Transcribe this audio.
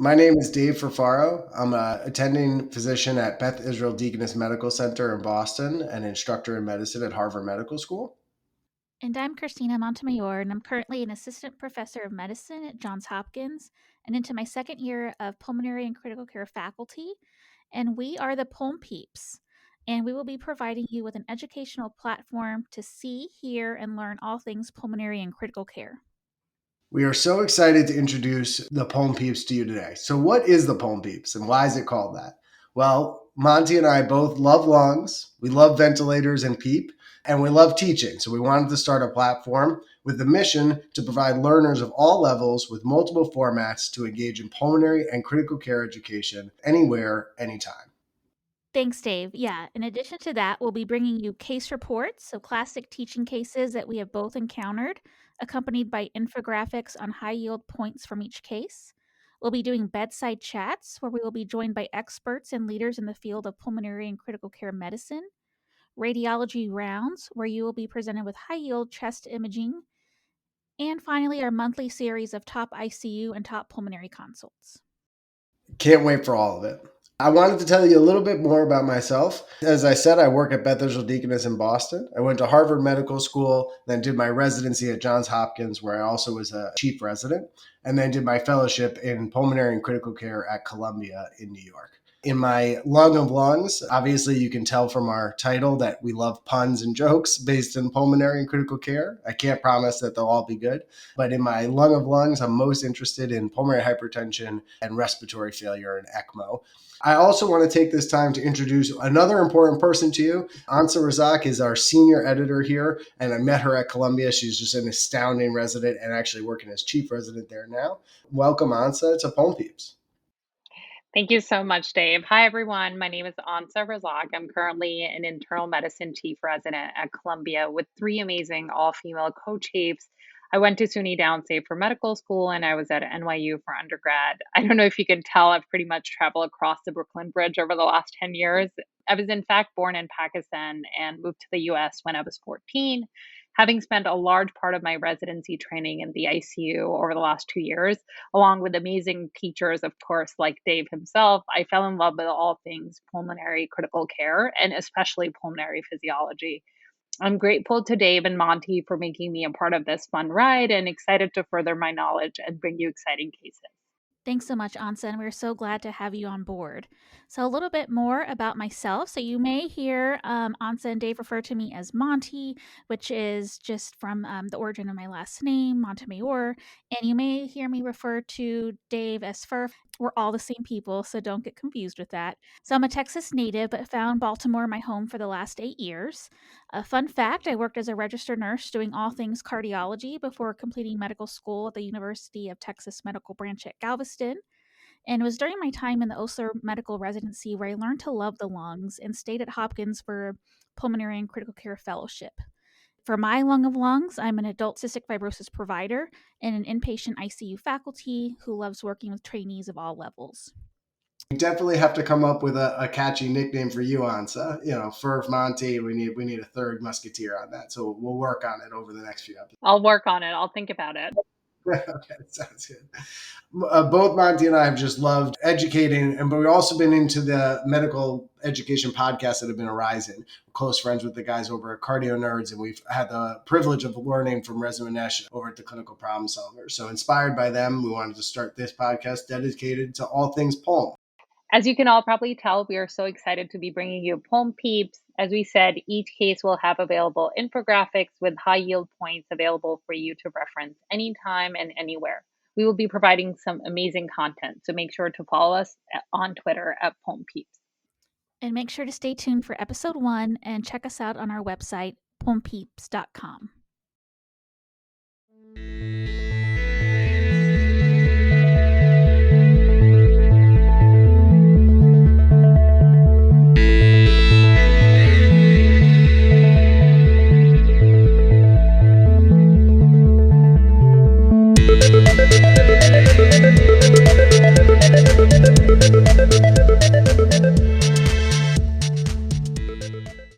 My name is Dave Ferfaro. I'm an attending physician at Beth Israel Deaconess Medical Center in Boston and instructor in medicine at Harvard Medical School. And I'm Christina Montemayor, and I'm currently an assistant professor of medicine at Johns Hopkins and into my second year of pulmonary and critical care faculty. And we are the PEEPs. And we will be providing you with an educational platform to see, hear, and learn all things pulmonary and critical care. We are so excited to introduce the Pulm Peeps to you today. So, what is the Pulm Peeps and why is it called that? Well, Monty and I both love lungs, we love ventilators and PEEP, and we love teaching. So, we wanted to start a platform with the mission to provide learners of all levels with multiple formats to engage in pulmonary and critical care education anywhere, anytime. Thanks, Dave. Yeah, in addition to that, we'll be bringing you case reports, so classic teaching cases that we have both encountered, accompanied by infographics on high yield points from each case. We'll be doing bedside chats where we will be joined by experts and leaders in the field of pulmonary and critical care medicine, radiology rounds where you will be presented with high yield chest imaging, and finally, our monthly series of top ICU and top pulmonary consults. Can't wait for all of it. I wanted to tell you a little bit more about myself. As I said, I work at Beth Israel Deaconess in Boston. I went to Harvard Medical School, then did my residency at Johns Hopkins, where I also was a chief resident, and then did my fellowship in pulmonary and critical care at Columbia in New York. In my lung of lungs, obviously you can tell from our title that we love puns and jokes based in pulmonary and critical care. I can't promise that they'll all be good, but in my lung of lungs, I'm most interested in pulmonary hypertension and respiratory failure and ECMO. I also want to take this time to introduce another important person to you. Ansa Razak is our senior editor here, and I met her at Columbia. She's just an astounding resident and actually working as chief resident there now. Welcome, Ansa, to Pulm Peeps. Thank you so much, Dave. Hi, everyone. My name is Ansa Razak. I'm currently an internal medicine chief resident at Columbia with three amazing all female co chiefs. I went to SUNY Downstate for medical school and I was at NYU for undergrad. I don't know if you can tell, I've pretty much traveled across the Brooklyn Bridge over the last 10 years. I was, in fact, born in Pakistan and moved to the US when I was 14. Having spent a large part of my residency training in the ICU over the last 2 years, along with amazing teachers, of course, like Dave himself, I fell in love with all things pulmonary critical care and especially pulmonary physiology. I'm grateful to Dave and Monty for making me a part of this fun ride and excited to further my knowledge and bring you exciting cases. Thanks so much, Ansa, and we're so glad to have you on board. So, a little bit more about myself. So, you may hear Ansa and Dave refer to me as Monty, which is just from the origin of my last name, Montemayor. And you may hear me refer to Dave as Furf. We're all the same people, so don't get confused with that. So, I'm a Texas native, but found Baltimore my home for the last 8 years. A fun fact, I worked as a registered nurse doing all things cardiology before completing medical school at the University of Texas Medical Branch at Galveston. And it was during my time in the Osler Medical Residency where I learned to love the lungs and stayed at Hopkins for pulmonary and critical care fellowship. For my lung of lungs, I'm an adult cystic fibrosis provider and an inpatient ICU faculty who loves working with trainees of all levels. We definitely have to come up with a catchy nickname for you, Ansa. You know, Furf Monty. We need a third musketeer on that. So we'll work on it over the next few episodes. I'll work on it. I'll think about it. Okay, sounds good. Both Monty and I have just loved educating, but we've also been into the medical education podcasts that have been arising. We're close friends with the guys over at Cardio Nerds, and we've had the privilege of learning from Reza Manesh over at the Clinical Problem Solvers. So inspired by them, we wanted to start this podcast dedicated to all things pulm. As you can all probably tell, we are so excited to be bringing you Pulm Peeps. As we said, each case will have available infographics with high yield points available for you to reference anytime and anywhere. We will be providing some amazing content, so make sure to follow us on Twitter at Pulm Peeps. And make sure to stay tuned for episode 1 and check us out on our website, pulmpeeps.com.